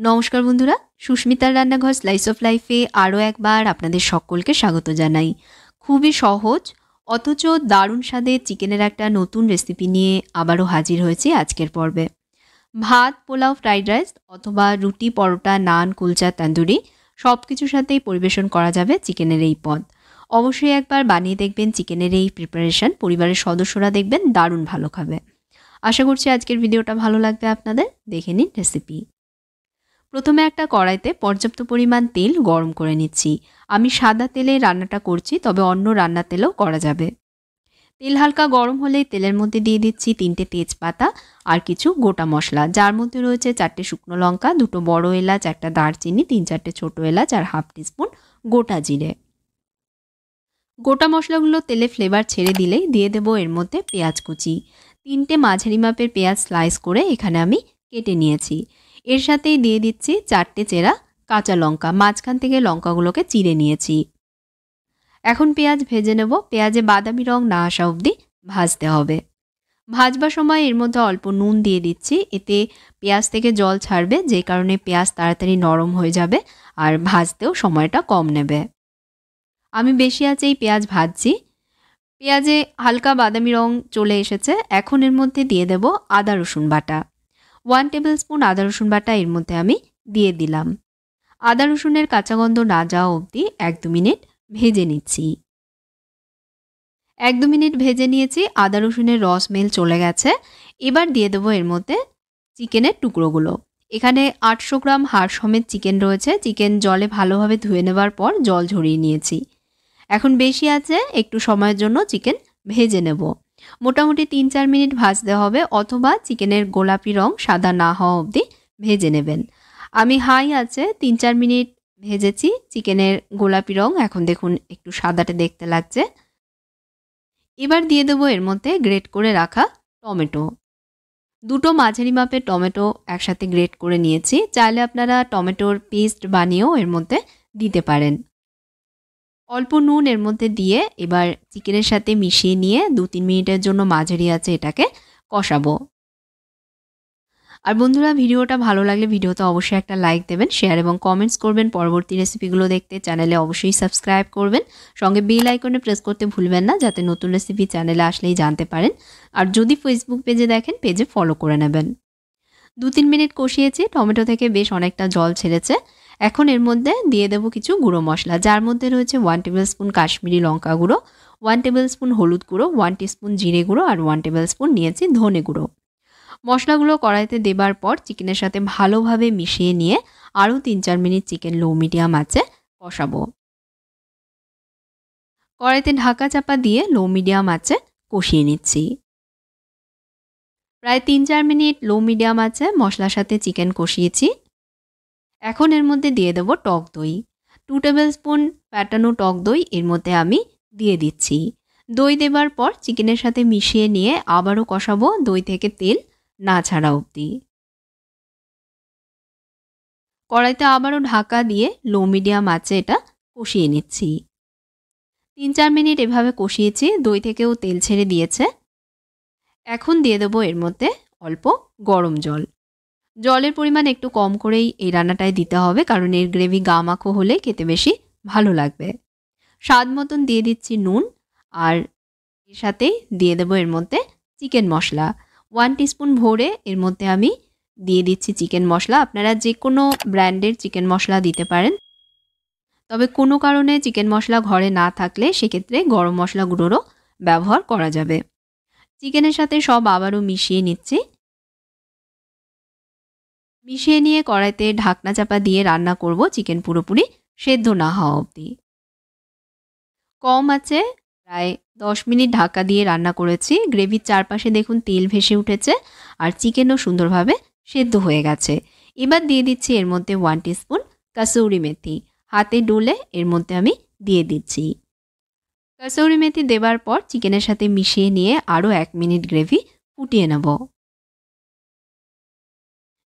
নমস্কার বন্ধুরা, সুস্মিতার রান্নাঘর স্লাইস অফ লাইফে আরও একবার আপনাদের সকলকে স্বাগত জানাই। খুবই সহজ অথচ দারুণ স্বাদের চিকেনের একটা নতুন রেসিপি নিয়ে আবারও হাজির হয়েছি আজকের পর্বে। ভাত, পোলাও, ফ্রাইড রাইস অথবা রুটি, পরোটা, নান, কুলচা, তন্দুরি সব কিছুর সাথেই পরিবেশন করা যাবে চিকেনের এই পদ। অবশ্যই একবার বানিয়ে দেখবেন চিকেনের এই প্রিপারেশন, পরিবারের সদস্যরা দেখবেন দারুণ ভালো খাবে। আশা করছি আজকের ভিডিওটা ভালো লাগবে আপনাদের। দেখে নিন রেসিপি। প্রথমে একটা কড়াইতে পর্যাপ্ত পরিমাণ তেল গরম করে নিচ্ছি। আমি সাদা তেলে রান্নাটা করছি, তবে অন্য রান্না তেলেও করা যাবে। তেল হালকা গরম হলেই তেলের মধ্যে দিয়ে দিচ্ছি 3টে তেজপাতা আর কিছু গোটা মশলা, যার মধ্যে রয়েছে 4টে শুকনো লঙ্কা, 2টো বড় এলাচ, একটা দারচিনি, 3-4টে ছোটো এলাচ আর হাফ টিস্পুন গোটা জিরে। গোটা মশলাগুলো তেলে ফ্লেভার ছেড়ে দিলেই দিয়ে দেবো এর মধ্যে পেঁয়াজ কুচি। 3টে মাঝারি মাপের পেঁয়াজ স্লাইস করে এখানে আমি কেটে নিয়েছি। এর সাথেই দিয়ে দিচ্ছি 4টে চেরা কাঁচা লঙ্কা, মাঝখান থেকে লঙ্কাগুলোকে চিড়ে নিয়েছি। এখন পেঁয়াজ ভেজে নেব। পেঁয়াজে বাদামি রং না আসা অবধি ভাজতে হবে। ভাজবার সময় এর মধ্যে অল্প নুন দিয়ে দিচ্ছি, এতে পেঁয়াজ থেকে জল ছাড়বে, যে কারণে পেঁয়াজ তাড়াতাড়ি নরম হয়ে যাবে আর ভাজতেও সময়টা কম নেবে। আমি বেশি আঁচেই পেঁয়াজ ভাজছি। পেঁয়াজে হালকা বাদামি রং চলে এসেছে। এখন এর মধ্যে দিয়ে দেব আদা রসুন বাটা। 1 টেবিল স্পুন আদা রসুন বাটা এর মধ্যে আমি দিয়ে দিলাম। আদা রসুনের কাঁচা গন্ধ না যাওয়া অবধি 1-2 মিনিট ভেজে নিচ্ছি। 1-2 মিনিট ভেজে নিয়েছি, আদা রসুনের রস মেল চলে গেছে। এবার দিয়ে দেবো এর মধ্যে চিকেনের টুকরোগুলো। এখানে 800 গ্রাম হাড় সমেত চিকেন রয়েছে। চিকেন জলে ভালোভাবে ধুয়ে নেবার পর জল ঝরিয়ে নিয়েছি। এখন বেশি আছে, একটু সময়ের জন্য চিকেন ভেজে নেব। মোটামুটি 3-4 মিনিট ভাজতে হবে, অথবা চিকেনের গোলাপি রং সাদা না হওয়া অবধি ভেজে নেবেন। আমি হাই আছে 3-4 মিনিট ভেজেছি। চিকেনের গোলাপি রং এখন দেখুন একটু সাদাটে দেখতে লাগছে। এবার দিয়ে দেবো এর মধ্যে গ্রেট করে রাখা টমেটো। 2টো মাঝারি মাপের টমেটো একসাথে গ্রেট করে নিয়েছি। চাইলে আপনারা টমেটোর পেস্ট বানিয়েও এর মধ্যে দিতে পারেন। অল্প নুন এর মধ্যে দিয়ে এবার চিকেনের সাথে মিশিয়ে নিয়ে 2-3 মিনিটের জন্য মাঝারি আঁচে এটাকে কষাবো। আর বন্ধুরা, ভিডিওটা ভালো লাগলে ভিডিওতে অবশ্যই একটা লাইক দেবেন, শেয়ার এবং কমেন্টস করবেন। পরবর্তী রেসিপিগুলো দেখতে চ্যানেলে অবশ্যই সাবস্ক্রাইব করবেন। সঙ্গে বেল আইকনে প্রেস করতে ভুলবেন না, যাতে নতুন রেসিপি চ্যানেলে আসলেই জানতে পারেন। আর যদি ফেসবুক পেজে দেখেন, পেজে ফলো করে নেবেন। 2-3 মিনিট কষিয়েছি, টমেটো থেকে বেশ অনেকটা জল ছেড়েছে। এখন এর মধ্যে দিয়ে দেবো কিছু গুঁড়ো মশলা, যার মধ্যে রয়েছে 1 টেবিল স্পুন কাশ্মীরি লঙ্কা গুঁড়ো, 1 টেবিল স্পুন হলুদ গুঁড়ো, 1 টিস্পুন জিরে গুঁড়ো আর 1 টেবিল স্পুন নিয়েছি ধনে গুঁড়ো। মশলাগুলো কড়াইতে দেবার পর চিকেনের সাথে ভালোভাবে মিশিয়ে নিয়ে আরও 3-4 মিনিট চিকেন লো মিডিয়াম আঁচে কষাবো। কড়াইতে ঢাকা চাপা দিয়ে লো মিডিয়াম আঁচে কষিয়ে নিচ্ছি। প্রায় 3-4 মিনিট লো মিডিয়াম আঁচে মশলার সাথে চিকেন কষিয়েছি। এখন এর মধ্যে দিয়ে দেবো টক দই। 2 টেবিল স্পুন ফ্যাটানো টক দই এর মধ্যে আমি দিয়ে দিচ্ছি। দই দেবার পর চিকেনের সাথে মিশিয়ে নিয়ে আবারও কষাবো, দই থেকে তেল না ছাড়া অবধি। কড়াইতে আবারও ঢাকা দিয়ে লো মিডিয়াম আঁচে এটা কষিয়ে নিচ্ছি। 3-4 মিনিট এভাবে কষিয়েছি, দই থেকেও তেল ছেড়ে দিয়েছে। এখন দিয়ে দেবো এর মধ্যে অল্প গরম জল। জলের পরিমাণ একটু কম করেই এই রান্নাটায় দিতে হবে, কারণ এর গ্রেভি গামাখো হলে খেতে বেশি ভালো লাগবে। স্বাদ মতন দিয়ে দিচ্ছি নুন, আর এর সাথেই দিয়ে দেবো এর মধ্যে চিকেন মশলা। 1 টিস্পুন ভরে এর মধ্যে আমি দিয়ে দিচ্ছি চিকেন মশলা। আপনারা যে কোনো ব্র্যান্ডের চিকেন মশলা দিতে পারেন, তবে কোনো কারণে চিকেন মশলা ঘরে না থাকলে সেক্ষেত্রে গরম মশলা গুঁড়োরও ব্যবহার করা যাবে। চিকেনের সাথে সব আবারও মিশিয়ে নিচ্ছি। মিশিয়ে নিয়ে কড়াইতে ঢাকনা চাপা দিয়ে রান্না করব চিকেন পুরোপুরি সেদ্ধ না হওয়া অবধি। কম আছে প্রায় 10 মিনিট ঢাকা দিয়ে রান্না করেছি। গ্রেভির চারপাশে দেখুন তেল ভেসে উঠেছে আর চিকেনও সুন্দরভাবে সেদ্ধ হয়ে গেছে। এবার দিয়ে দিচ্ছি এর মধ্যে 1 টিস্পুন কাসুরি মেথি। হাতে ডলে এর মধ্যে আমি দিয়ে দিচ্ছি। কাসুরি মেথি দেবার পর চিকেনের সাথে মিশিয়ে নিয়ে আরও 1 মিনিট গ্রেভি ফুটিয়ে নেব।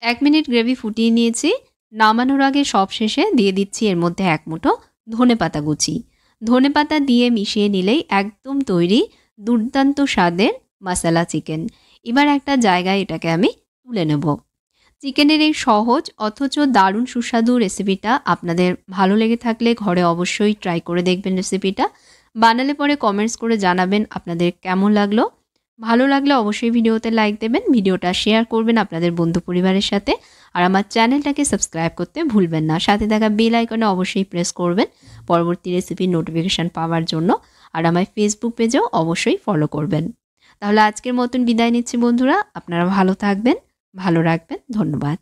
1 মিনিট গ্রেভি ফুটিয়ে নিয়েছি। নামানোর আগে সবশেষে দিয়ে দিচ্ছি এর মধ্যে 1 মুঠো ধনেপাতা কুচি। ধনেপাতা দিয়ে মিশিয়ে নিলেই একদম তৈরি দুর্দান্ত স্বাদের মশলা চিকেন। এবার একটা জায়গায় এটাকে আমি তুলে নেব। চিকেনের এই সহজ অথচ দারুণ সুস্বাদু রেসিপিটা আপনাদের ভালো লেগে থাকলে ঘরে অবশ্যই ট্রাই করে দেখবেন রেসিপিটা। বানালে পরে কমেন্টস করে জানাবেন আপনাদের কেমন লাগলো। ভালো লাগলে অবশ্যই ভিডিওতে লাইক দেবেন, ভিডিওটা শেয়ার করবেন আপনাদের বন্ধু পরিবারের সাথে। আর আমার চ্যানেলটাকে সাবস্ক্রাইব করতে ভুলবেন না। সাথে থাকা বেল আইকনে অবশ্যই প্রেস করবেন পরবর্তী রেসিপির নোটিফিকেশান পাওয়ার জন্য। আর আমার ফেসবুক পেজেও অবশ্যই ফলো করবেন। তাহলে আজকের মতন বিদায় নিচ্ছি বন্ধুরা। আপনারা ভালো থাকবেন, ভালো রাখবেন। ধন্যবাদ।